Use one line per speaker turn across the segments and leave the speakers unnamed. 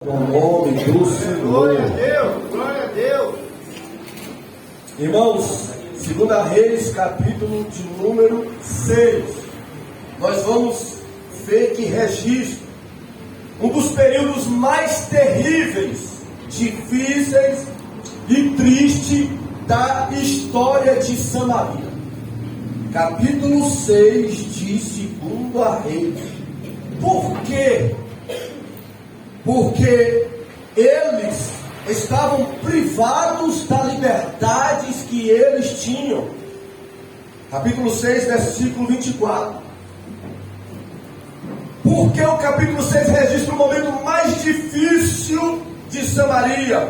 No nome do Senhor.
Glória a Deus, glória a Deus.
Irmãos, 2 Reis, capítulo de número 6. Nós vamos ver que registra um dos períodos mais terríveis, difíceis e tristes da história de Samaria. Capítulo 6 de 2 Reis. Por quê? Porque eles estavam privados das liberdades que eles tinham. Capítulo 6, versículo 24. Porque o capítulo 6 registra o momento mais difícil de Samaria.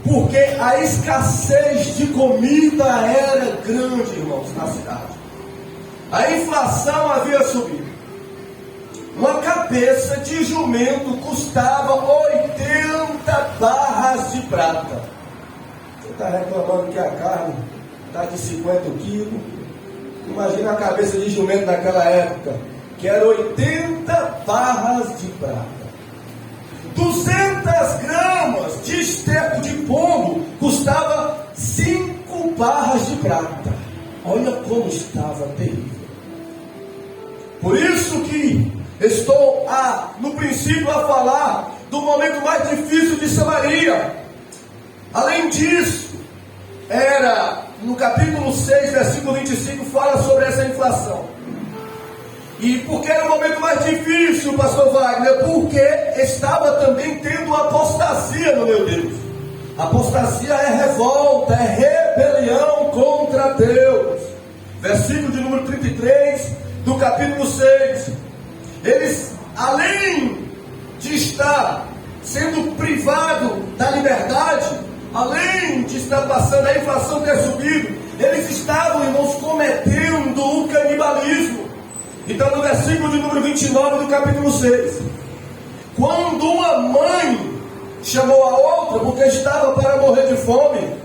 Porque a escassez de comida era grande, irmãos, na cidade. A inflação havia subido. Uma cabeça de jumento custava 80 barras de prata. Você está reclamando que a carne está de 50 quilos. Imagina a cabeça de jumento naquela época, que era 80 barras de prata. 200 gramas de esterco de pombo custava 5 barras de prata. Olha como estava terrível. Por isso que estou no princípio a falar do momento mais difícil de Samaria. Além disso, no capítulo 6, versículo 25, fala sobre essa inflação. E por que era o momento mais difícil, pastor Wagner? Porque estava também tendo apostasia no meu Deus. Apostasia é revolta, é rebelião contra Deus. Versículo de número 33 do capítulo 6. Eles, além de estar sendo privado da liberdade, além de estar passando a inflação ter subido, eles estavam, irmãos, cometendo o canibalismo. Então, no versículo de número 29 do capítulo 6, quando uma mãe chamou a outra, porque estava para morrer de fome,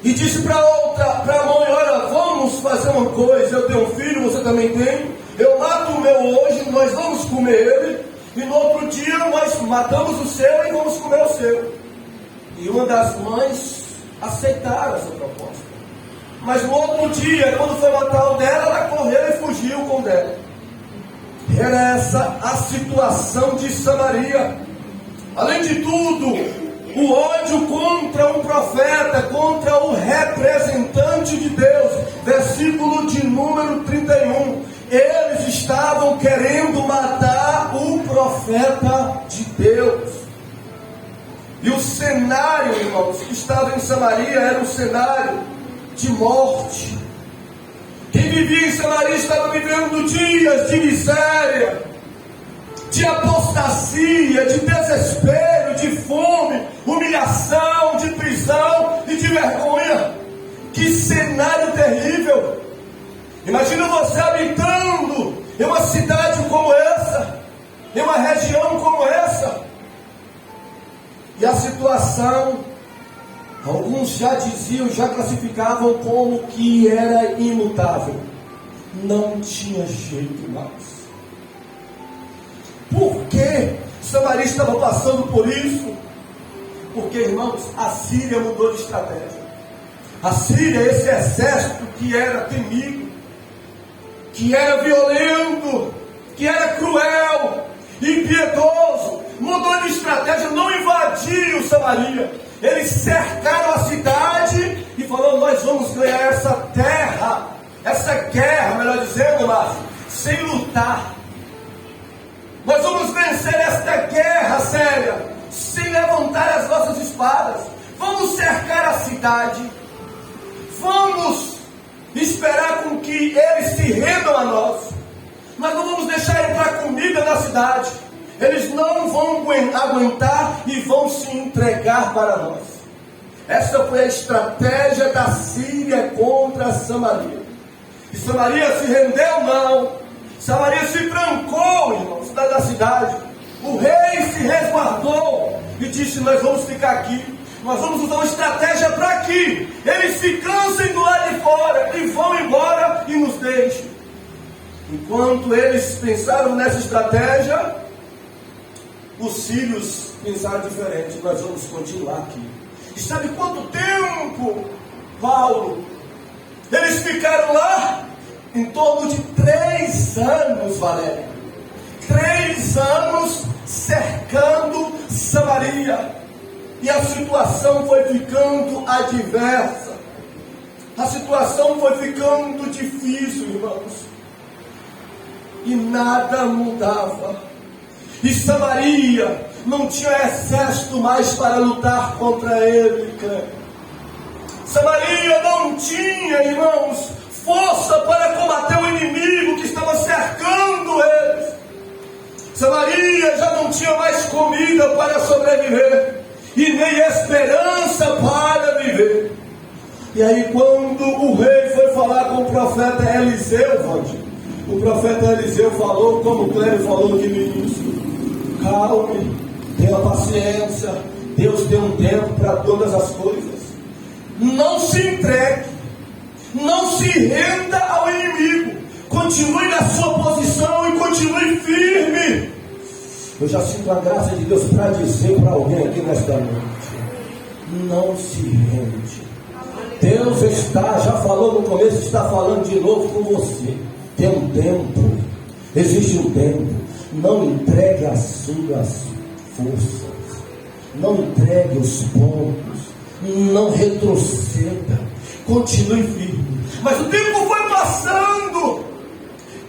e disse para a mãe: olha, vamos fazer uma coisa, eu tenho um filho, você também tem. Eu mato o meu hoje, nós vamos comer ele, e no outro dia nós matamos o seu e vamos comer o seu. E uma das mães aceitaram essa proposta. Mas no outro dia, quando foi matar o dela, ela correu e fugiu com o dela. Era essa a situação de Samaria. Além de tudo, o ódio contra um profeta, contra o representante de Deus. Versículo de número 31. Eles estavam querendo matar o profeta de Deus. E o cenário, irmãos, que estava em Samaria era um cenário de morte. Quem vivia em Samaria estava vivendo dias de miséria, de apostasia, de desespero, de fome, humilhação, de prisão e de vergonha. Que cenário terrível! Imagina você habitando em uma cidade como essa, em uma região como essa, e a situação, alguns já diziam, já classificavam como que era imutável, não tinha jeito mais. Por que Samaria estava passando por isso? Porque, irmãos, a Síria mudou de estratégia. A Síria, esse exército que era temido, que era violento, que era cruel, impiedoso, mudou de estratégia, não invadiu Samaria. Eles cercaram a cidade e falaram: nós vamos ganhar essa terra, essa guerra, melhor dizendo, Márcio, sem lutar. Nós vamos vencer esta guerra séria, sem levantar as nossas espadas. Vamos cercar a cidade, vamos esperar com que eles se rendam a nós. Nós não vamos deixar entrar comida na cidade. Eles não vão aguentar e vão se entregar para nós. Essa foi a estratégia da Síria contra Samaria. E Samaria se rendeu, não. Samaria se trancou, irmãos, da cidade. O rei se resguardou e disse: nós vamos ficar aqui. Nós vamos usar uma estratégia para que eles se cansem do lado de fora e vão embora e nos deixem. Enquanto eles pensaram nessa estratégia, os filhos pensaram diferente. Nós vamos continuar aqui. E sabe quanto tempo, Paulo? Eles ficaram lá em torno de 3 anos, Valéria. 3 anos cercando Samaria. E a situação foi ficando adversa. A situação foi ficando difícil, irmãos. E nada mudava. E Samaria não tinha exército mais para lutar contra ele. Samaria não tinha, irmãos, força para combater o inimigo que estava cercando eles. Samaria já não tinha mais comida para sobreviver e nem esperança para viver. E aí quando o rei foi falar com o profeta Eliseu, o profeta Eliseu falou, como o Cléber falou aqui no início: calme, tenha paciência, Deus tem um tempo para todas as coisas. Não se entregue, não se renda ao inimigo, continue na sua posição e continue firme. Eu já sinto a graça de Deus para dizer para alguém aqui nesta noite: não se rende. Deus já falou no começo, está falando de novo com você. Tem um tempo, existe um tempo. Não entregue as suas forças, não entregue os pontos, não retroceda, continue firme. Mas o tempo foi passando,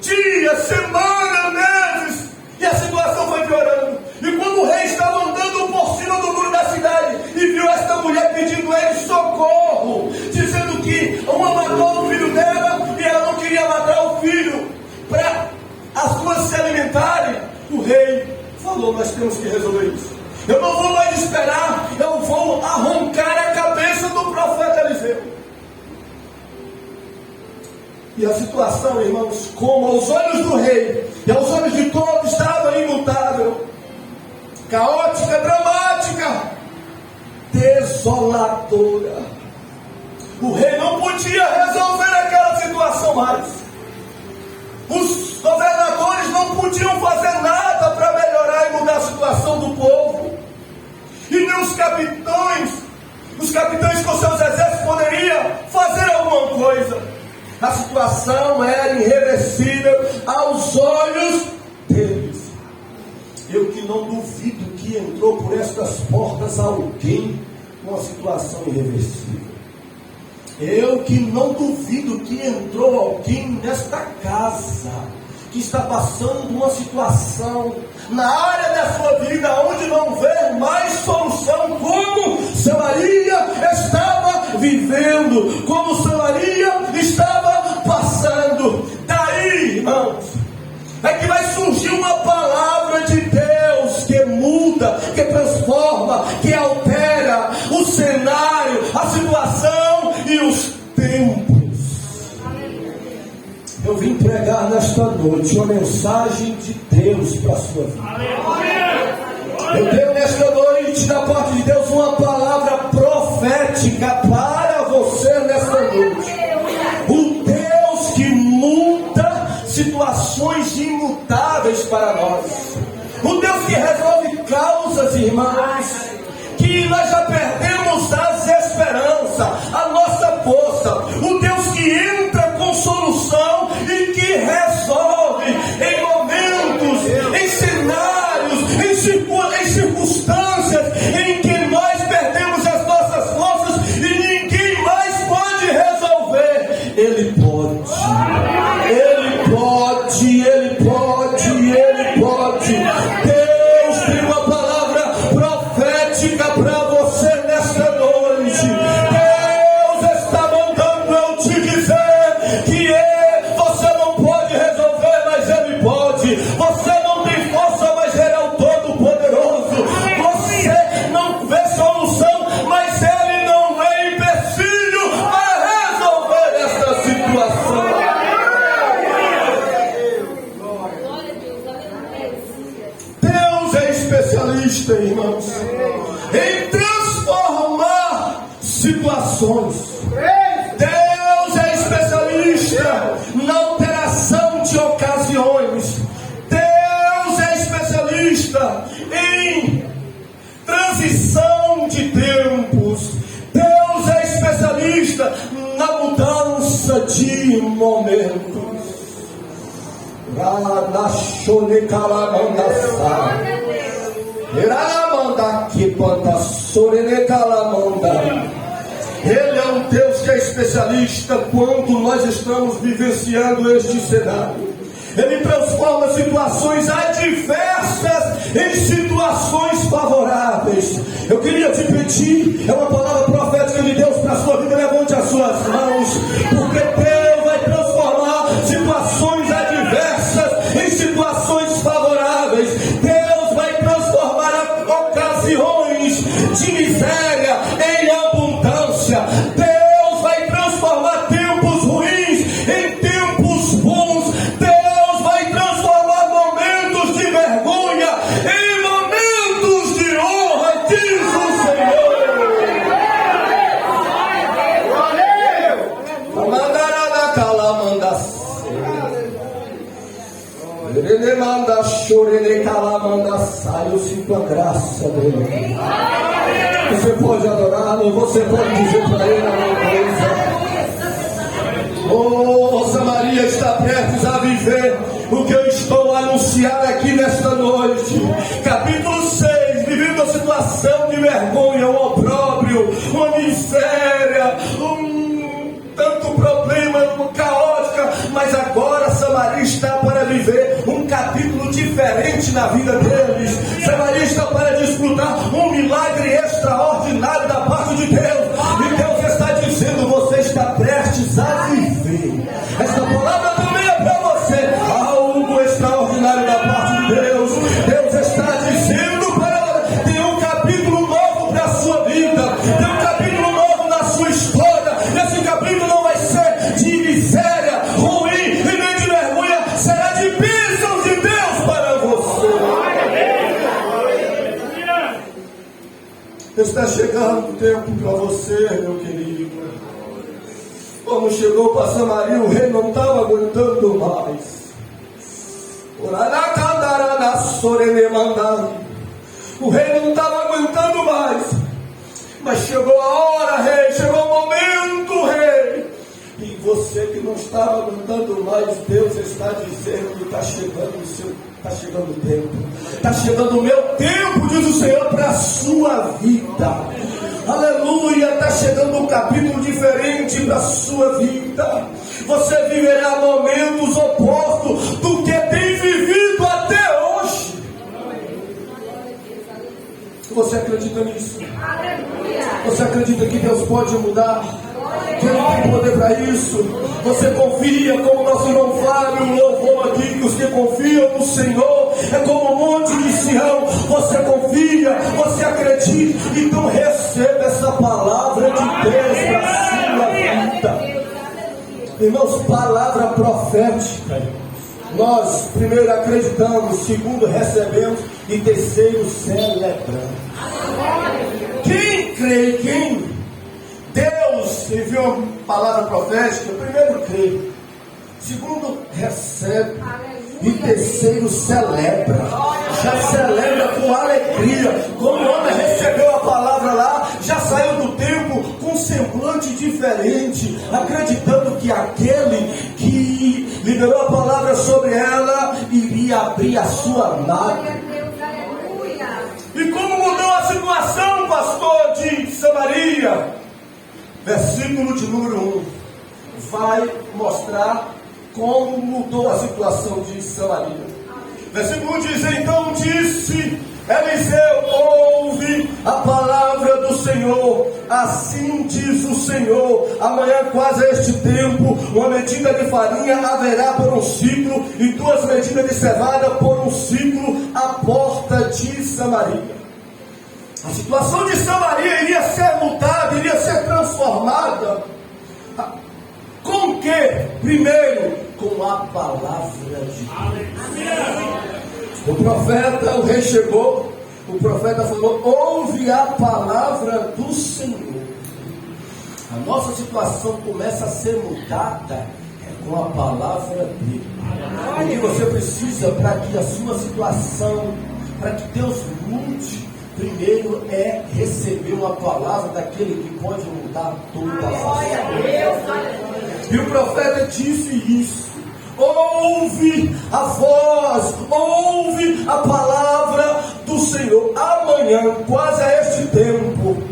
dias, semanas, meses, e a situação foi piorando. E quando o rei estava andando por cima do muro da cidade e viu esta mulher pedindo a ele socorro, dizendo que uma matou o filho dela e ela não queria matar o filho para as duas se alimentarem, o rei falou: nós temos que resolver isso. Eu não vou mais esperar, eu vou arrancar a cabeça do profeta Eliseu. E a situação, irmãos, como aos olhos do rei e aos olhos de todos, estava imutável, caótica, dramática, desoladora. O rei não podia resolver aquela situação mais. Os governadores não podiam fazer nada para melhorar e mudar a situação do povo. E nem os capitães com seus exércitos poderiam fazer alguma coisa. A situação era irreversível aos olhos deles. Eu que não duvido que entrou por estas portas alguém com uma situação irreversível. Eu que não duvido que entrou alguém nesta casa que está passando uma situação na área da sua vida onde não vê mais solução, como Samaria estava vivendo, como Samaria estava passando. Daí, irmãos, é que vai surgir uma palavra de Deus que muda, que transforma, que altera o cenário, a situação e os tempos. Eu vim pregar nesta noite uma mensagem de Deus para a sua vida. Eu tenho nesta noite, da parte de Deus, uma palavra profética para você nesta noite. O Deus que muda situações imutáveis para nós. O Deus que resolve causas, irmãos, que nós já perdemos as esperanças, a nossa força. O Deus que entra com solução e que resolve em momentos, em cenários, em circunstâncias em que nós perdemos as nossas forças e ninguém mais pode resolver. Ele pode, Ele pode, Ele pode, Ele pode. Deus tem uma palavra profética para você nesta noite. Deus está mandando eu te dizer que você não pode resolver, mas Ele pode. Você não tem força, mas Ele é o Todo-Poderoso. Você não vê solução, mas Ele não vê empecilho para resolver esta situação. Deus é especialista, irmãos, em transformar situações. Deus é especialista na alteração de ocasiões. Deus é especialista em momentos. Ele é um Deus que é especialista quando nós estamos vivenciando este cenário. Ele transforma situações adversas em situações favoráveis. Eu queria te pedir, é uma palavra profética de Deus para a sua vida. Levante as suas mãos, porque Deus vai transformar situações adversas em situações favoráveis. Deus vai transformar ocasiões de miséria em abundância. Deus vai transformar tempos ruins em tempos bons. Deus vai transformar momentos de vergonha em momentos de honra, diz o Senhor. Eu sinto a graça dele. Você pode adorá-lo, você pode dizer para ele a coisa. Samaria está prestes a viver o que eu estou a anunciar aqui nesta noite. Capítulo 6, vivendo uma situação de vergonha, um opróbrio, uma miséria, tanto problema, caótica, mas agora Samaria está para viver um capítulo diferente na vida deles. Samaria está para desfrutar um milagre extraordinário da parte de Deus. E Deus está dizendo: você está prestes a viver. Esta palavra também é para você. Algo extraordinário da parte de Deus. Deus está dizendo para você: tem um capítulo novo para a sua vida, tem um capítulo novo na sua história. Esse capítulo não vai ser de miséria, ruim e nem de vergonha, será de bênçãos de Deus para você. Está chegando o tempo para você, meu querido. Quando chegou para Samaria, o rei não estava aguentando mais. O rei não estava aguentando mais. Mas chegou a hora, rei, chegou o momento, rei. E você que não estava aguentando mais, Deus está dizendo que está chegando o seu, está chegando o tempo. Está chegando o meu tempo, diz o Senhor, para a sua vida. Aleluia, está chegando um capítulo diferente para a sua vida. Você viverá momentos opostos do que tem vivido até hoje. Você acredita nisso? Você acredita que Deus pode mudar? Que Ele tem poder para isso? Você confia, como nosso irmão Flávio louvou aqui, que os que confiam no Senhor é como o monte de Sião. Você confia, você acredita, então receba essa palavra de Deus para a sua vida. Irmãos, palavra profética. Nós primeiro acreditamos, segundo recebemos e terceiro celebramos. Quem crê, quem Deus enviou uma palavra profética, primeiro crê, segundo recebe e terceiro celebra. Já celebra com alegria. Como o homem recebeu a palavra lá, já saiu do templo com um semblante diferente, acreditando que aquele que liberou a palavra sobre ela iria abrir a sua mágoa. E como mudou a situação, pastor de Samaria? Versículo de número 1 vai mostrar como mudou a situação de Samaria. Versículo 1 diz: então disse Eliseu, ouve a palavra do Senhor. Assim diz o Senhor: amanhã, quase a este tempo, uma medida de farinha haverá por um ciclo, e 2 medidas de cevada por um ciclo à porta de Samaria. A situação de Samaria iria ser mudada, iria ser transformada. Com o que? Primeiro, com a palavra de Deus. O profeta, o rei chegou, o profeta falou: ouve a palavra do Senhor. A nossa situação começa a ser mudada com a palavra dele. O que você precisa para que a sua situação, para que Deus mude, primeiro é receber uma palavra daquele que pode mudar toda a sua vida. E o profeta disse isso. Ouve a voz, ouve a palavra do Senhor. Amanhã, quase a este tempo,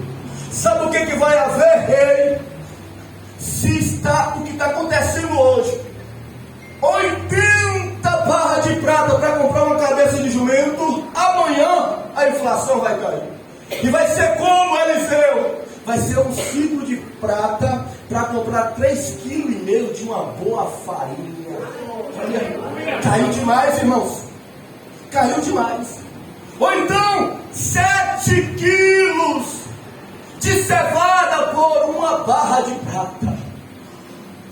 sabe o que vai haver, rei? Se está o que está acontecendo hoje, 80 barras de prata para comprar uma cabeça de jumento, amanhã a inflação vai cair. E vai ser como, Eliseu? Vai ser um ciclo de prata para comprar 3,5 kg de uma boa farinha. Olha, caiu demais, irmãos. Caiu demais. Ou então, 7 quilos de cevada por uma barra de prata.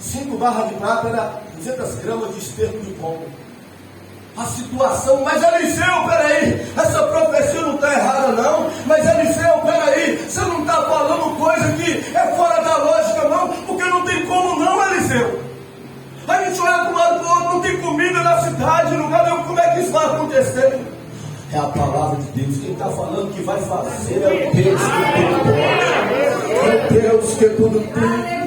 5 barras de prata era 200 gramas de esterco de pão. A situação, mas Eliseu, peraí, essa profecia não está errada não, mas Eliseu, peraí, você não está falando coisa que é fora da lógica não, porque não tem como não, Eliseu. A gente olha para o lado do outro, não tem comida na cidade, não sabe como é que isso vai acontecer. É a palavra de Deus, quem está falando que vai fazer é o Deus que tudo pode, é Deus que tudo tem.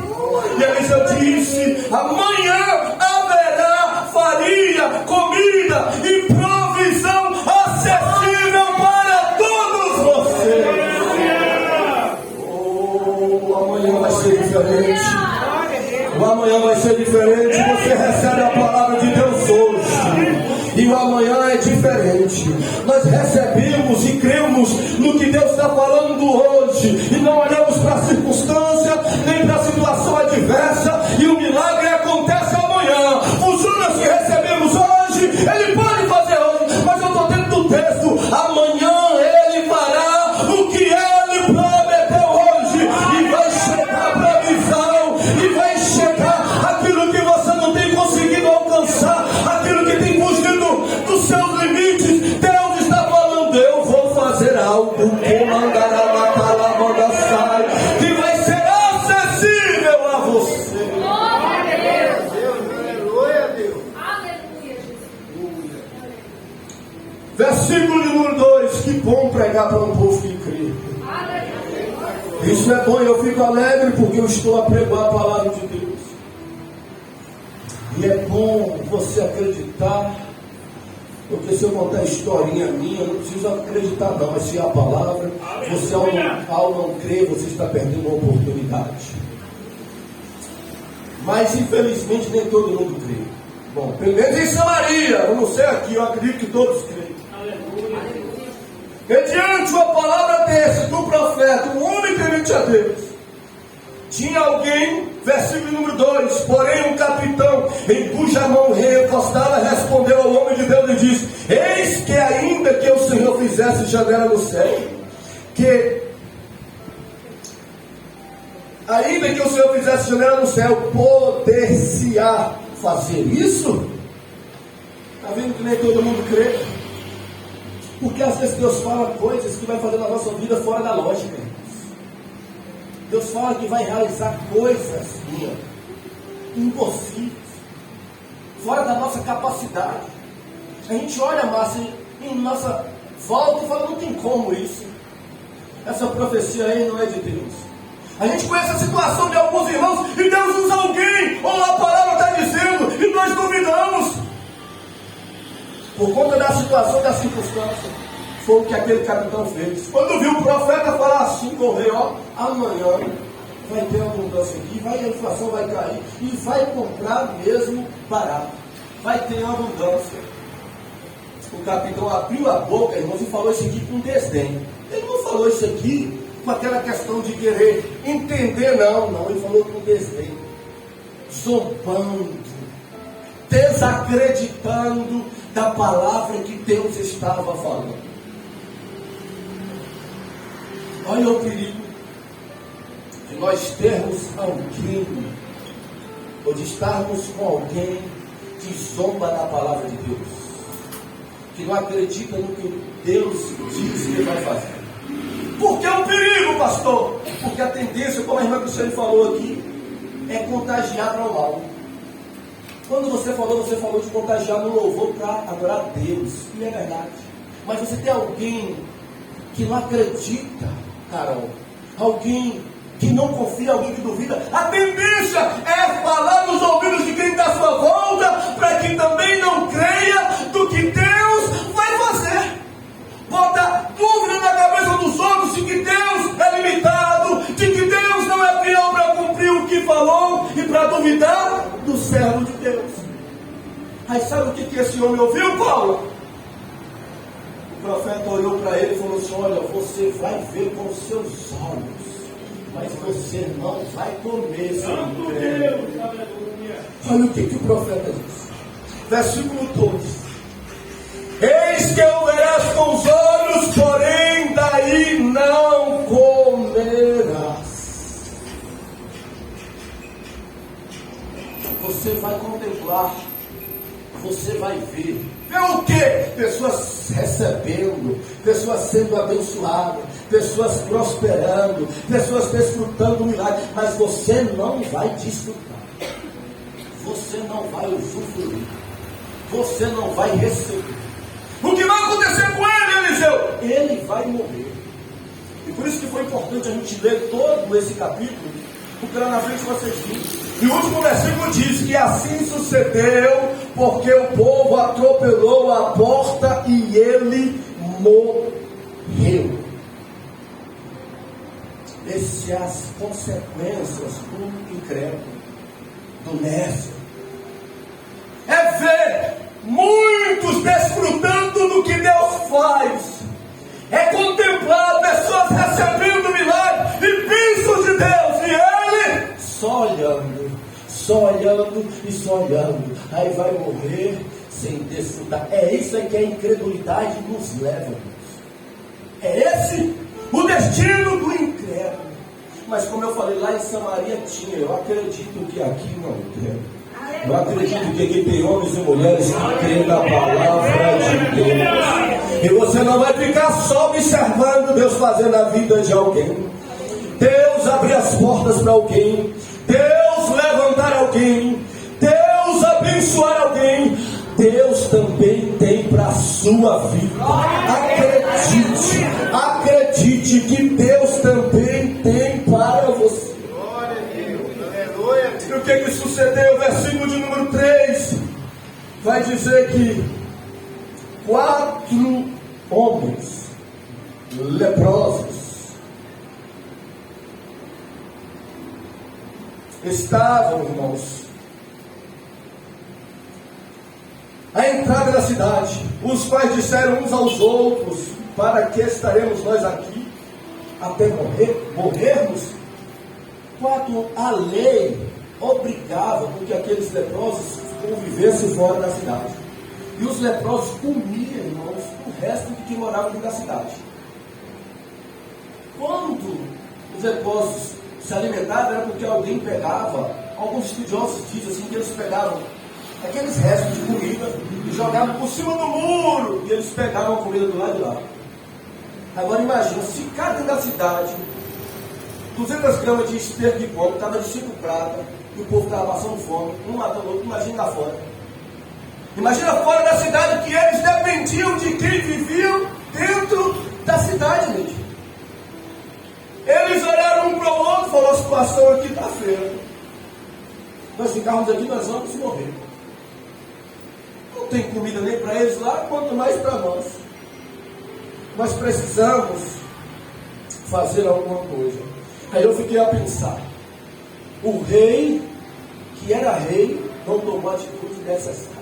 E Eliseu disse, amanhã haverá farinha, comida e provisão acessível para todos vocês. Oh, amanhã vai ser diferente. O amanhã vai ser diferente. Você recebe a palavra de Deus hoje. E o amanhã é diferente. Nós recebemos e cremos no que Deus está falando hoje. E não olhamos para a circunstância, nem para a situação adversa. E o milagre acontece amanhã. Os juros que recebemos hoje, Ele pode fazer hoje. Mas eu estou dentro do texto. Amanhã Ele fará o que Ele prometeu hoje. E vai chegar a provisão. E vai chegar aquilo que você não tem conseguido alcançar. Aquilo que tem fugido dos seus limites. Deus está falando, eu vou fazer algo que mandará matar a manda sai, que vai ser acessível a você.
Aleluia, Deus.
Versículo número 2, que bom pregar para um povo que crê. Isso é bom e eu fico alegre porque eu estou a pregar a palavra de Deus. E é bom você acreditar. Porque se eu contar a historinha minha, eu não preciso acreditar não, mas se é a palavra, você ao não crer, você está perdendo uma oportunidade. Mas infelizmente nem todo mundo crê. Bom, pelo menos em Samaria, eu não sei aqui, eu acredito que todos creem. Mediante uma palavra desse, do profeta, um homem temente a Deus, tinha alguém, versículo número 2, porém um capitão, em cuja mão recostada, respondeu ao homem de Deus e disse, eis que ainda que o Senhor fizesse janela no céu, ainda que o Senhor fizesse janela no céu, poder-se-á fazer isso? Está vendo que nem todo mundo crê? Porque às vezes Deus fala coisas que vai fazer na nossa vida fora da lógica. Deus fala que vai realizar coisas impossíveis, fora da nossa capacidade. A gente olha, Márcia, em nossa volta e fala, não tem como isso. Essa profecia aí não é de Deus. A gente conhece a situação de alguns irmãos e Deus usa alguém, ou a palavra está dizendo, e nós duvidamos. Por conta da situação, da circunstância. Foi o que aquele capitão fez. Quando viu o profeta falar assim com o rei, ó, amanhã vai ter abundância aqui, a inflação vai cair, e vai comprar mesmo barato. Vai ter abundância. O capitão abriu a boca, irmãos, e falou isso aqui com desdém. Ele não falou isso aqui com aquela questão de querer entender, não. Ele falou com desdém. Zombando, desacreditando da palavra que Deus estava falando. Olha o perigo de nós termos alguém, ou de estarmos com alguém que zomba da palavra de Deus, que não acredita no que Deus diz que vai fazer. Por que é um perigo, pastor? Porque a tendência, como a irmã Cristiane falou aqui, é contagiar para o mal. Quando você falou de contagiar no louvor para adorar a Deus, e é verdade. Mas você tem alguém que não acredita, Carol, alguém que não confia, alguém que duvida. A tendência é falar nos ouvidos de quem está à sua volta, para que também não creia do que Deus vai fazer. Bota dúvida na cabeça dos outros de que Deus é limitado, de que Deus não é fiel para cumprir o que falou e para duvidar do servo de Deus. Aí sabe o que esse homem ouviu, Paulo? O profeta olhou para ele e falou assim: olha, você vai ver com os seus olhos, mas você não vai comer, Senhor. Olha o que o profeta disse. Versículo 2: eis que o verás com os olhos, porém daí não comerás. Você vai contemplar, você vai ver. Ver o quê? Pessoas recebendo, pessoas sendo abençoadas, pessoas prosperando, pessoas desfrutando do milagre, mas você não vai desfrutar, você não vai usufruir, você não vai receber. O que vai acontecer com ele, Eliseu? Ele vai morrer. E por isso que foi importante a gente ler todo esse capítulo, porque lá na frente vocês viram. E o último versículo diz que assim sucedeu, porque o povo atropelou a porta e ele morreu. Essas são as consequências do incrédulo, do nécio. É ver muitos desfrutando do que Deus faz. É contemplar pessoas recebendo milagres e bênçãos de Deus, e ele só olhando e só olhando. Aí vai morrer sem desfrutar. É isso aí que a incredulidade nos leva. É esse o destino do incrédulo. Mas como eu falei, lá em Samaria tinha. Eu acredito que aqui não tem. Eu acredito que aqui tem homens e mulheres que creem na palavra de Deus. E você não vai ficar só observando Deus fazendo a vida de alguém. Deus abrir as portas para alguém. Deus levantar alguém. Deus abençoar alguém. Deus também tem para a sua vida. Acredite que Deus também tem para você.
Glória a Deus, aleluia.
E o que sucedeu? O versículo de número 3 vai dizer que 4 homens leprosos estavam, irmãos, à entrada da cidade, os quais disseram uns aos outros: para que estaremos nós aqui até morrermos? 4, a lei obrigava com que aqueles leprosos convivessem fora da cidade. E os leprosos comiam, irmãos, o resto de que morava dentro da cidade. Quando os leprosos se alimentavam, era porque alguém pegava, alguns estudiosos dizem assim, que eles pegavam aqueles restos de comida e jogavam por cima do muro, e eles pegavam a comida do lado de lá. Agora imagina, se cada dentro da cidade 200 gramas de esterco de cobre estava de 5 pratas, e o povo estava passando fome, um matando o outro, imagina lá fora. Imagina fora da cidade, que eles dependiam de quem viviam dentro da cidade, gente. Eles olharam um para o outro e falaram: a situação aqui está feia. Nós ficarmos aqui, nós vamos morrer. Não tem comida nem para eles lá, quanto mais para nós. Nós precisamos fazer alguma coisa. Aí eu fiquei a pensar: o rei, que era rei, não tomou atitude necessária.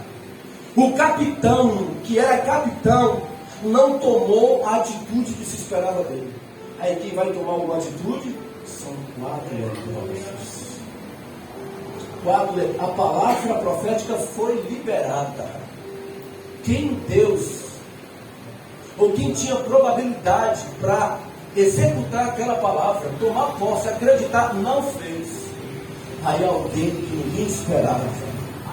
O capitão, que era capitão, não tomou a atitude que se esperava dele. Aí quem vai tomar uma atitude são 4 leprosos. A palavra profética foi liberada. Quem Deus, ou quem tinha probabilidade para executar aquela palavra, tomar posse, acreditar, não fez. Aí alguém que ninguém esperava,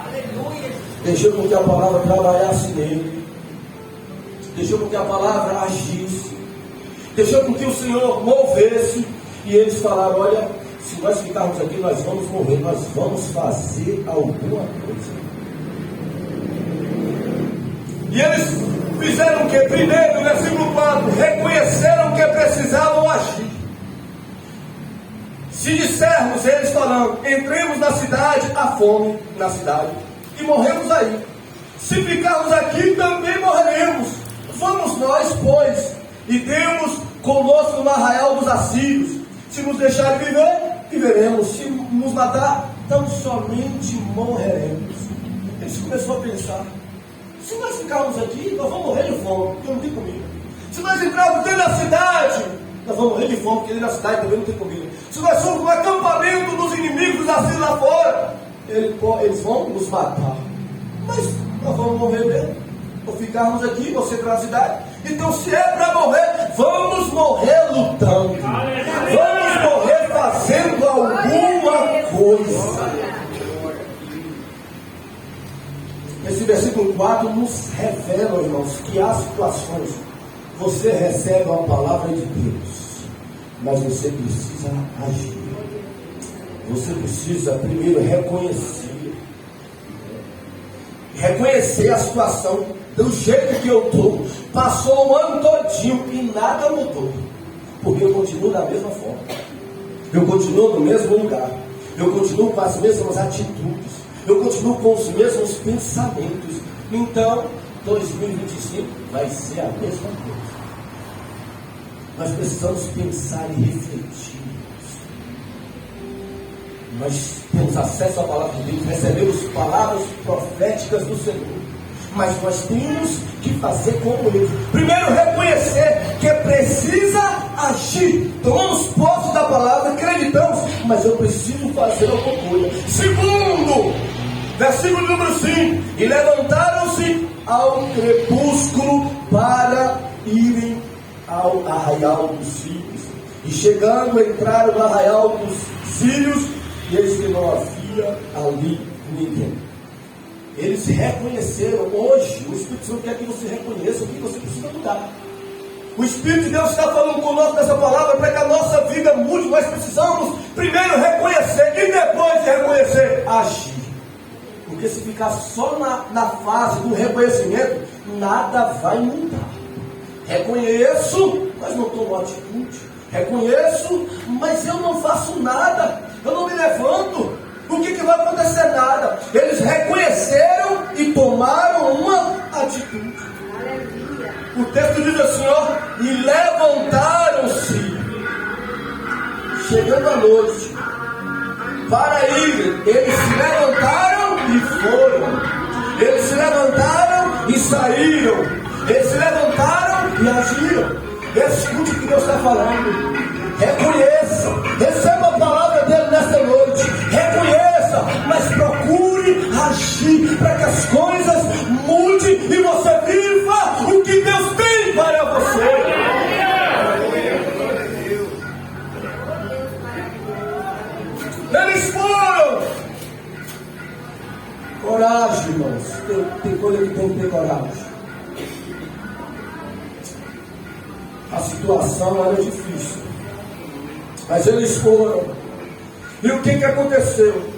aleluia, deixou com que a palavra trabalhasse nele, deixou com que a palavra agisse, deixou com que o Senhor movesse, e eles falaram: olha, se nós ficarmos aqui, nós vamos morrer, nós vamos fazer alguma coisa. E eles fizeram o que? Primeiro, versículo 4, reconheceram que precisavam agir. Se dissermos, eles falando, entremos na cidade, há fome na cidade, e morremos aí. Se ficarmos aqui, também morreremos. Vamos nós, pois, e demos conosco no arraial dos assírios. Se nos deixarem viver, viveremos. Se nos matar, tão somente morreremos. Eles começaram a pensar: se nós ficarmos aqui, nós vamos morrer de fome, porque não tem comida. Se nós entrarmos dentro da cidade, nós vamos morrer de fome, porque dentro da cidade também não tem comida. Se nós formos no acampamento dos inimigos dos assírios lá fora, eles vão nos matar. Mas nós vamos morrer mesmo. Ou ficarmos aqui, você entrar na cidade. Então, se é para morrer, vamos morrer lutando. Vamos morrer fazendo alguma coisa. Esse versículo 4 nos revela, irmãos, que há situações. Você recebe a palavra de Deus, mas você precisa agir. Você precisa primeiro reconhecer a situação do jeito que eu estou. Passou o ano todinho e nada mudou, porque eu continuo da mesma forma, eu continuo no mesmo lugar, eu continuo com as mesmas atitudes, eu continuo com os mesmos pensamentos. Então 2025 vai ser a mesma coisa. Nós precisamos pensar e refletir. Nós temos acesso à palavra de Deus, recebemos palavras proféticas do Senhor, mas nós temos que fazer como Ele. Primeiro, reconhecer que precisa agir. Tomamos posse da palavra, acreditamos, mas eu preciso fazer alguma coisa. Segundo, versículo número 5: e levantaram-se ao crepúsculo para irem ao arraial dos sírios. E chegando, entraram no arraial dos sírios, e eis que não havia ali ninguém. Eles reconheceram. Hoje o Espírito Santo quer que você reconheça o que você precisa mudar. O Espírito de Deus está falando conosco nessa palavra para que a nossa vida mude. Nós precisamos primeiro reconhecer, e depois de reconhecer, agir. Porque se ficar só na fase do reconhecimento, nada vai mudar. Reconheço, mas não tomo atitude. Reconheço, mas eu não faço nada. Eu não me levanto. O que vai acontecer? Nada. Eles reconheceram e tomaram uma atitude. Aleluia. O texto diz assim, ó: e levantaram-se, chegando à noite, para ir. Eles se levantaram e foram. Eles se levantaram e saíram. Eles se levantaram e agiram. Escute o que Deus está falando. Reconheça. Receba a palavra dele nesta noite. Reconheça, mas procure agir para que as coisas mudem e você viva o que Deus tem para você. Eles foram. Coragem, irmãos. Tem coisa que tem que ter coragem. A situação era difícil, mas eles foram. E o que aconteceu?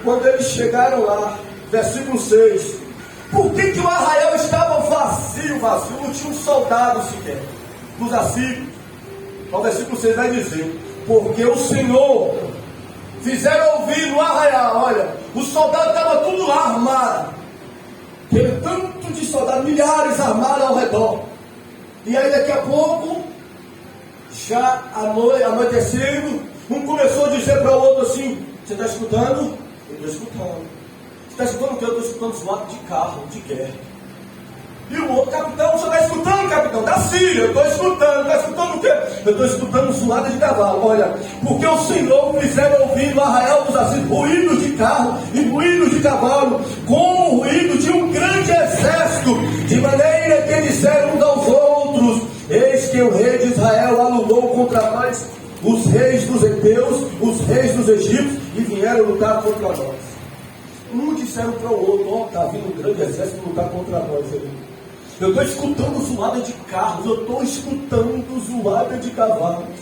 Quando eles chegaram lá, versículo 6, por que o arraial estava vazio? Não tinha um soldado sequer dos assírios. O versículo 6 vai dizer: porque o Senhor fizeram ouvir no arraial. Olha, os soldados estavam tudo lá armados, aquele tanto de soldados, milhares armados ao redor. E aí daqui a pouco, já anoitecendo, um começou a dizer para o outro assim: você está escutando? Eu estou escutando. Você está escutando o que? Eu estou escutando zoado de carro, de guerra. E o outro: capitão, você está escutando, capitão? Da Síria, eu estou escutando. Está escutando o quê? Eu estou escutando zoada de cavalo. Olha, porque o Senhor fizeram ouvir no arraial dos assírios ruídos de carro e ruídos de cavalo, como o ruído de um grande exército, de maneira que disseram uns aos outros: eis que o rei de Israel alugou contra nós os reis dos heteus, os reis dos egípcios, e vieram lutar contra nós. Um disseram para o outro: ó, está vindo um grande exército lutar contra nós. Eu estou escutando zoada de carros, eu estou escutando zoada de cavalos.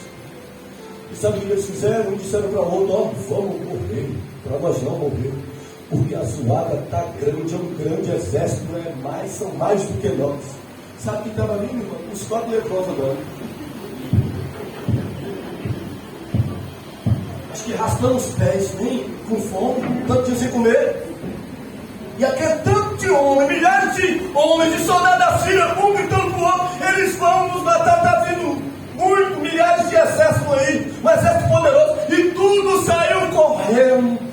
E sabe o que eles fizeram? Um disseram para o outro: ó, vamos morrer, para nós não morrer, porque a zoada está grande, é um grande exército, são mais do que nós. Sabe que estava ali, meu irmão? Os 4 leprosos agora. acho que raspando os pés, nem com fome, tanto dia sem comer. E aqui é tanto de homem, milhares de homens, de soldados da Síria, um gritando pro outro, eles vão nos matar, está vindo muito, milhares de exércitos aí, um exército poderoso, e tudo saiu correndo.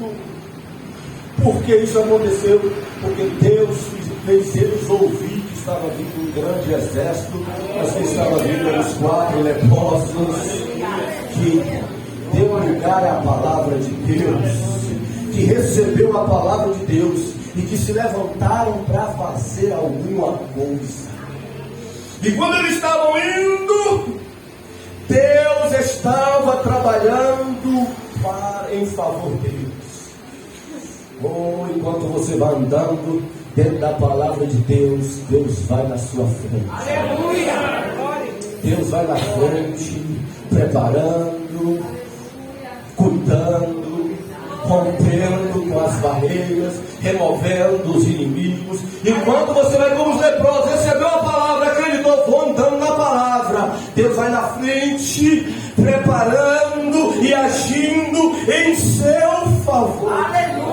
Por que isso aconteceu? Porque Deus fez eles ouvir que estava vindo um grande exército, mas que estava vindo os 4 leprosos, que deu lugar à palavra de Deus, que recebeu a palavra de Deus, e que se levantaram para fazer alguma coisa. E quando eles estavam indo, Deus estava trabalhando em favor deles. Enquanto você vai andando dentro da palavra de Deus, Deus vai na sua frente.
Aleluia!
Deus vai na frente, preparando, cuidando, rompendo com as barreiras, removendo os inimigos. Enquanto você vai como os leprosos, recebeu a palavra, acreditou, vou andando na palavra, Deus vai na frente, preparando e agindo em seu favor.
Aleluia!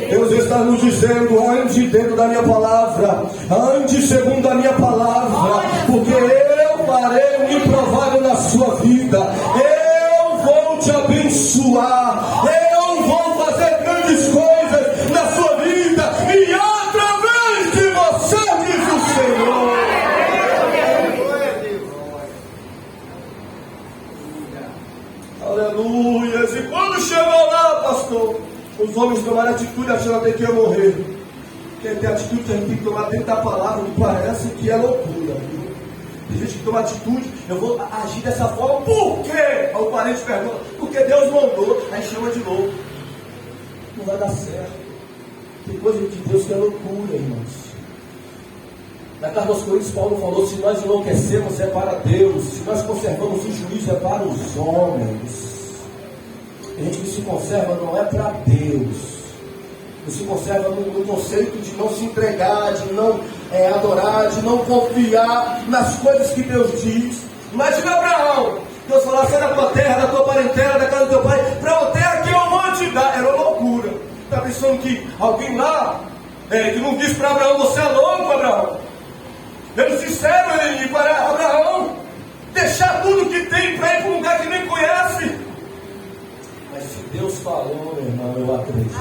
Deus está nos dizendo: ande dentro da minha palavra, ande segundo a minha palavra, porque eu farei o improvável na sua vida, eu vou te abençoar, eu vou fazer grandes coisas na sua vida, e através de você, diz o Senhor. Aleluia! E quando chegou lá, pastor, os homens tomaram atitude achando até que ia morrer. Porque tem atitude que a gente tem que tomar dentro da palavra, que parece que é loucura. Tem gente que toma atitude, eu vou agir dessa forma, por quê? Aí o parente pergunta, porque Deus mandou, aí chama de louco. Não vai dar certo. Tem coisa de Deus que é loucura, irmãos. Na carta aos Coríntios, Paulo falou: se nós enlouquecemos é para Deus, se nós conservamos o juízo é para os homens. A gente que se conserva não é para Deus, que se conserva no conceito de não se entregar, de não adorar, de não confiar nas coisas que Deus diz. Imagina Abraão, Deus falou: sai da tua terra, da tua parentela, da casa do teu pai, para uma terra que eu vou te dar. Era uma loucura. Está pensando que alguém lá, que não disse para Abraão: você é louco, Abraão? Eles disseram para Abraão deixar tudo que tem para ir para um lugar que nem conhece. Mas se Deus falou, meu irmão, eu acredito.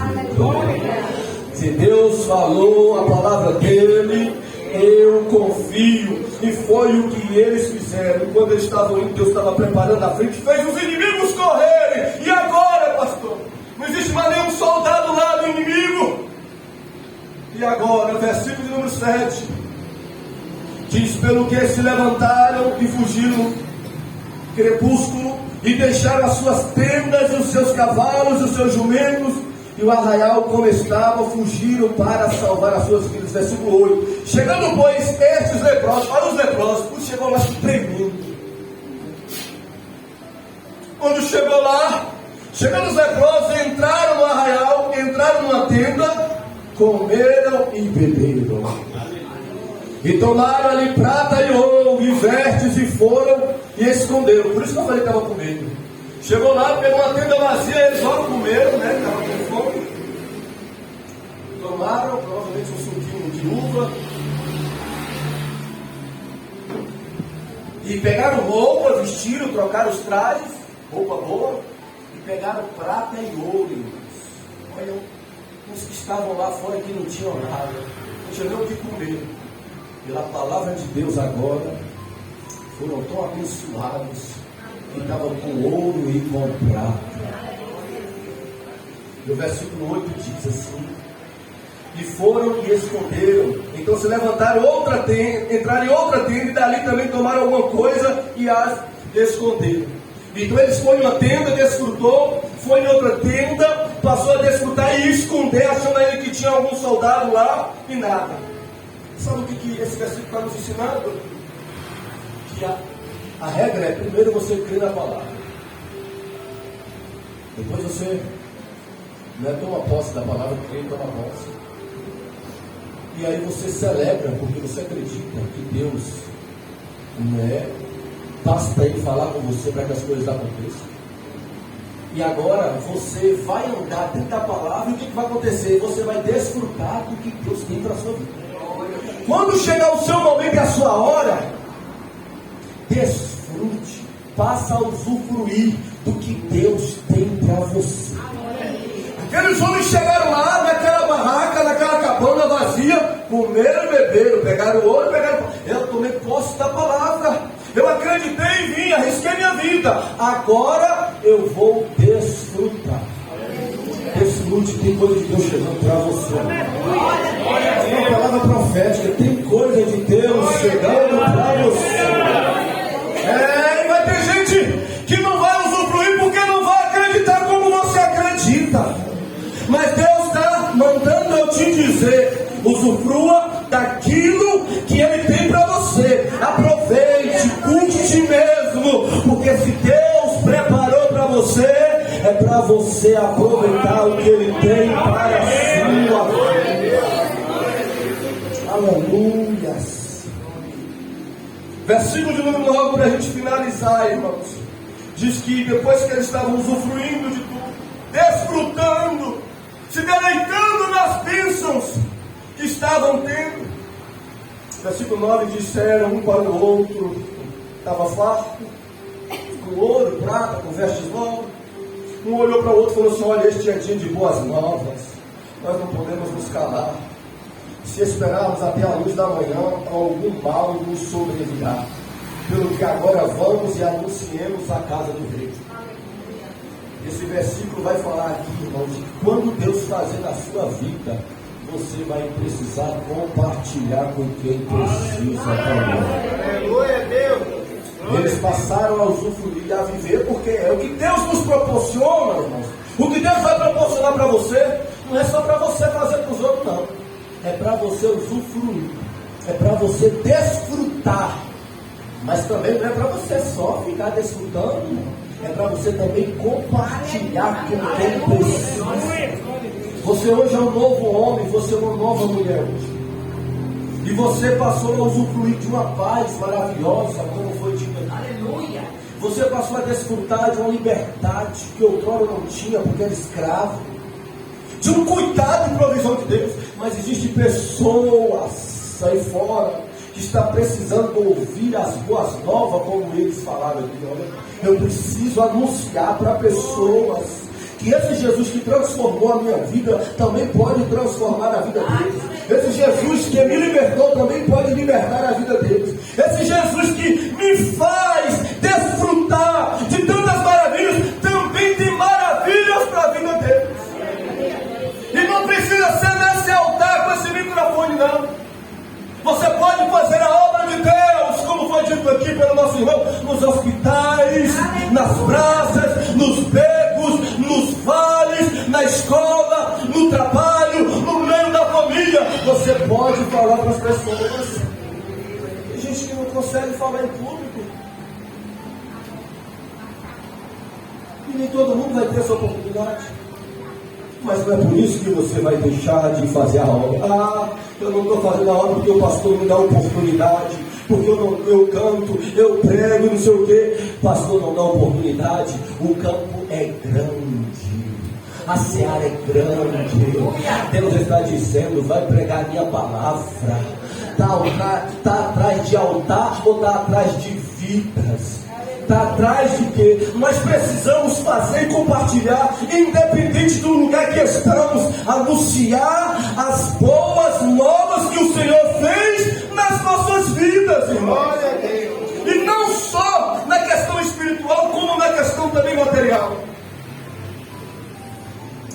Se Deus falou a palavra dele, eu confio. E foi o que eles fizeram. Quando eles estavam indo, Deus estava preparando a frente, fez os inimigos correrem. E agora, pastor? Não existe mais nenhum soldado lá do inimigo. E agora, versículo número 7. Diz: pelo que se levantaram e fugiram crepúsculo, e deixaram as suas tendas, e os seus cavalos, e os seus jumentos, e o arraial como estava, fugiram para salvar as suas vidas. Versículo 8. Chegando, pois, estes leprosos, olha os leprosos, chegou lá tremendo. Quando chegou lá, chegando os leprosos, entraram no arraial, entraram numa tenda, comeram e beberam. E tomaram ali prata e ouro, e vestes, e foram e esconderam. Por isso que eu falei que estava com medo. Chegou lá, pegou uma tenda vazia, eles logo comeram, né? Estavam com fome. Tomaram, provavelmente um suquinho de uva. E pegaram roupa, vestiram, trocaram os trajes, roupa boa, e pegaram prata e ouro, irmãos. Olha, os que estavam lá fora que não tinham nada, não tinham nem o que comer. Pela palavra de Deus agora, foram tão abençoados, que estavam com ouro e com prata. E o versículo 8 diz assim: e foram e esconderam. Então se levantaram outra tenda, entraram em outra tenda, e dali também tomaram alguma coisa e as esconderam. Então eles foram em uma tenda, desfrutou, foi em outra tenda, passou a desfrutar e esconder, achando ainda que tinha algum soldado lá, e nada. Sabe o que esse versículo está nos ensinando? Que a regra é: primeiro você crê na palavra, depois você não é toma posse da palavra, crê e toma posse. E aí você celebra, porque você acredita que Deus basta ele falar com você para que as coisas aconteçam. E agora você vai andar dentro da palavra, e o que vai acontecer? Você vai desfrutar do que Deus tem para a sua vida. Quando chegar o seu momento e a sua hora, desfrute, passa a usufruir do que Deus tem para você. Aqueles homens chegaram lá naquela barraca, naquela cabana vazia, comeram e beberam, pegaram o ouro, pegaram. Eu tomei posse da palavra, eu acreditei e vim, arrisquei minha vida. Agora eu vou desfrutar. Desfrute, tem coisa de Deus chegando para você. É uma palavra profética, tem coisa de Deus chegando para você. E vai ter gente que não vai usufruir porque não vai acreditar como você acredita. Mas Deus está mandando eu te dizer: usufrua daquilo que Ele tem para você. Aproveite, curte mesmo, porque se Deus preparou para você, é para você aproveitar o que Ele tem para a sua vida. Aleluias. Versículo de número 9, para a gente finalizar, irmãos. Diz que depois que eles estavam usufruindo de tudo, desfrutando, se deleitando nas bênçãos que estavam tendo, versículo 9, disseram um para o outro, estava farto, com ouro, prata, com vestes novas. Um olhou para o outro e falou assim: olha, este é dia de boas novas, nós não podemos nos calar. Se esperarmos até a luz da manhã, algum mal nos sobrevirá. Pelo que agora vamos e anunciemos a casa do rei. Esse versículo vai falar aqui, irmãos, de quando Deus fazer na sua vida, você vai precisar compartilhar com quem precisa também.
Aleluia, Deus.
Eles passaram a usufruir, a viver, porque é o que Deus nos proporciona, irmãos. O que Deus vai proporcionar para você, não é só para você fazer para os outros, não. É para você usufruir, é para você desfrutar. Mas também não é para você só ficar desfrutando, não. É para você também compartilhar com quem precisa. Você hoje é um novo homem, você é uma nova mulher hoje. E você passou a usufruir de uma paz maravilhosa, como foi dito.
Aleluia.
Você passou a desfrutar de uma liberdade que outrora não tinha, porque era escravo. De um cuidado e provisão de Deus. Mas existem pessoas aí fora que estão precisando ouvir as boas novas, como eles falaram aqui. Olha, eu preciso anunciar para pessoas que esse Jesus que transformou a minha vida também pode transformar a vida deles. Esse Jesus que me libertou também pode libertar a vida deles. Esse Jesus que me faz desfrutar de tantas maravilhas, também tem maravilhas para a vida deles. E não precisa ser nesse altar com esse microfone, não. Você pode fazer a obra de Deus, como foi dito aqui pelo nosso irmão, nos hospitais, nas praças, nos becos, nos vales, na escola, no trabalho, no meio da família. Você pode falar para as pessoas. Tem gente que não consegue falar em público. E nem todo mundo vai ter essa oportunidade. Mas não é por isso que você vai deixar de fazer a obra. Eu não estou fazendo a obra porque o pastor me dá oportunidade, porque eu canto, eu prego, não sei o quê. Pastor não dá oportunidade. O campo é grande, a seara é grande. Deus está dizendo: vai pregar a minha palavra. Está atrás de altar ou está atrás de vidas? Está atrás de quê? Nós precisamos fazer e compartilhar, independente do lugar que estamos, anunciar as boas novas que o Senhor fez nas nossas vidas, irmãos. E não só na questão espiritual, como na questão também material.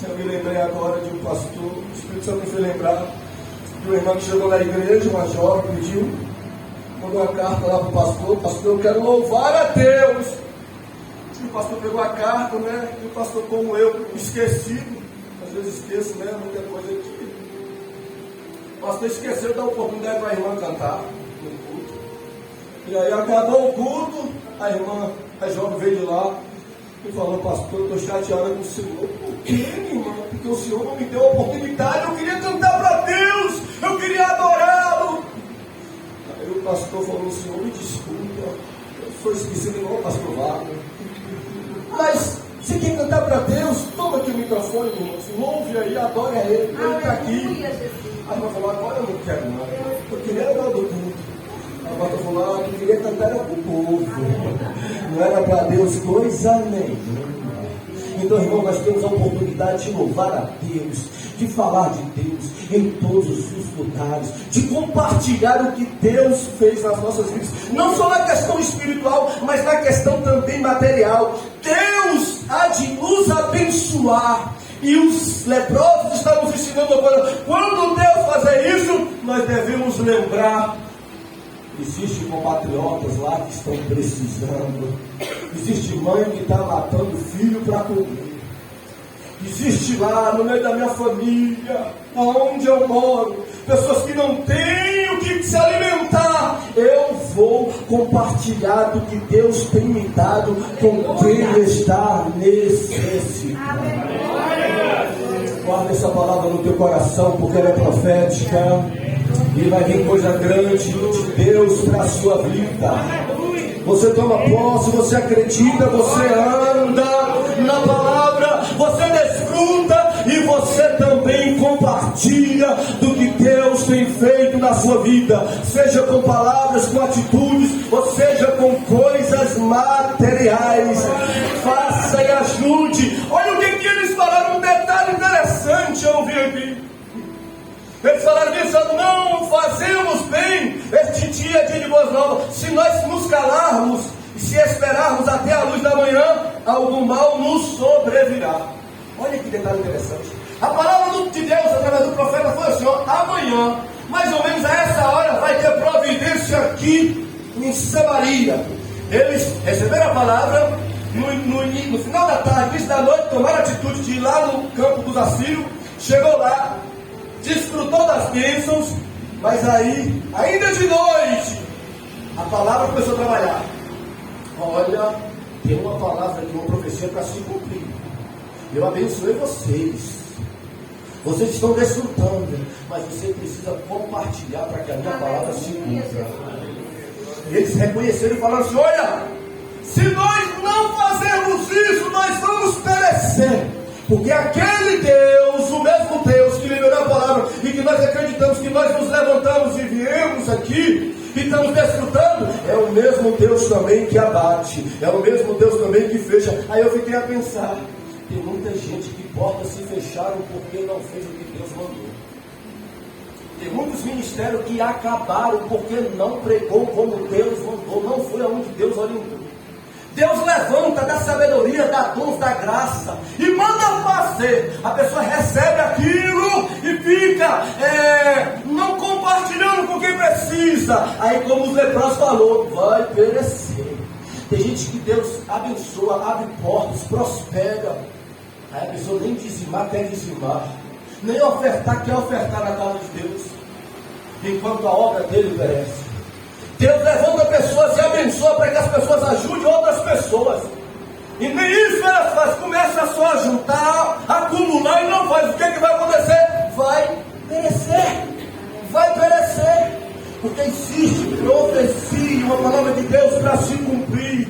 Eu me lembrei agora de um pastor, o Espírito Santo me fez lembrar de um irmão que chegou na igreja, uma jovem, pediu, mandou uma carta lá para o pastor: pastor, eu quero louvar a Deus. E o pastor pegou a carta, né? E o pastor, como eu, esquecido, às vezes esqueço, né? Muita coisa aqui. O pastor esqueceu da oportunidade para a irmã cantar no culto. E aí acabou o culto, a jovem veio de lá e falou: pastor, eu estou chateada com o senhor. Por quê, minha irmã? Porque o senhor não me deu a oportunidade. Eu queria cantar para Deus, eu queria adorá-lo. Aí o pastor falou: senhor, me desculpa, eu sou esquecido igual o pastor Wagner. Mas você quer cantar cantar para Deus, toma aqui o microfone, irmãos, louve aí, adore a Ele, Ele está aqui. Aí vai falar, agora eu não quero não, eu queria dar do culto. Agora eu vou lá, eu queria cantar para o povo, não era para Deus coisa nenhuma. Então, irmão, nós temos a oportunidade de louvar a Deus, de falar de Deus em todos os lugares, de compartilhar o que Deus fez nas nossas vidas, não só na questão espiritual, mas na questão também material. Deus há de nos abençoar, e os leprosos estão nos ensinando agora, quando Deus fazer isso, nós devemos lembrar. Existem compatriotas lá que estão precisando. Existe mãe que está matando filho para comer. Existe lá no meio da minha família, aonde eu moro, pessoas que não têm o que se alimentar. Eu vou compartilhar do que Deus tem me dado com quem está necessitado. Guarda essa palavra no teu coração, porque ela é profética. E vai vir coisa grande de Deus para a sua vida. Você toma posse, você acredita, você anda na palavra, você desfruta e você também compartilha do que Deus tem feito na sua vida, seja com palavras, com atitudes, ou seja com coisas materiais. Faça e ajude. Olha o que eles falaram, um detalhe interessante eu ouvi aqui. Eles falaram pensando, não fazemos bem este dia de boas novas. Se nós nos calarmos e se esperarmos até a luz da manhã, algum mal nos sobrevirá. Olha que detalhe interessante. A palavra de Deus através do profeta foi assim, ó, amanhã, mais ou menos a essa hora, vai ter providência aqui em Samaria. Eles receberam a palavra, no final da tarde, início da noite, tomaram a atitude de ir lá no campo dos assírios. Chegou lá, desfrutou das bênçãos, mas aí, ainda de noite, a palavra começou a trabalhar. Olha, tem uma palavra aqui, uma profecia para se cumprir. Eu abençoei vocês. Vocês estão desfrutando, mas você precisa compartilhar para que a minha palavra se cumpra. Eles reconheceram e falaram assim, olha, se nós não fazermos isso, nós vamos perecer. Porque aquele Deus, o mesmo Deus que liberou a palavra e que nós acreditamos que nós nos levantamos e viemos aqui e estamos desfrutando, é o mesmo Deus também que abate, é o mesmo Deus também que fecha. Aí eu fiquei a pensar, tem muita gente que portas se fecharam porque não fez o que Deus mandou. Tem muitos ministérios que acabaram porque não pregou como Deus mandou, não foi aonde Deus orientou. Deus levanta da sabedoria, da dons, da graça e manda fazer. A pessoa recebe aquilo e fica não compartilhando com quem precisa. Aí, como os leprosos falou, vai perecer. Tem gente que Deus abençoa, abre portas, prospera. Aí a pessoa nem dizimar quer dizimar, nem ofertar quer ofertar na casa de Deus, enquanto a obra dele perece. Deus levanta pessoas e abençoa para que as pessoas ajudem outras pessoas. E nem isso elas fazem, começa só a juntar, acumular e não faz. O que vai acontecer? Vai perecer. Vai perecer. Porque existe profecia, uma palavra de Deus para se cumprir.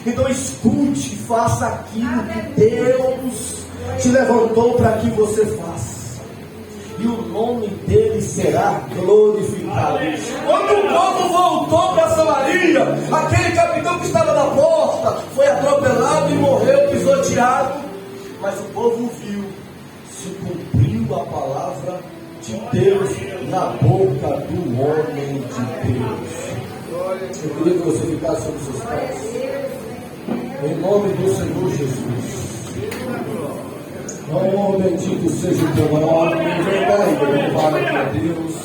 Então escute, faça aquilo que Deus te levantou para que você faça. E o nome dele será glorificado. Quando o povo voltou para Samaria, aquele capitão que estava na porta foi atropelado e morreu pisoteado. Mas o povo viu, se cumpriu a palavra de Deus na boca do homem de Deus. Eu queria que você ficasse sobre os seus pés. Em nome do Senhor Jesus. Oh, bendito seja o teu nome. Verdade, glória a Deus.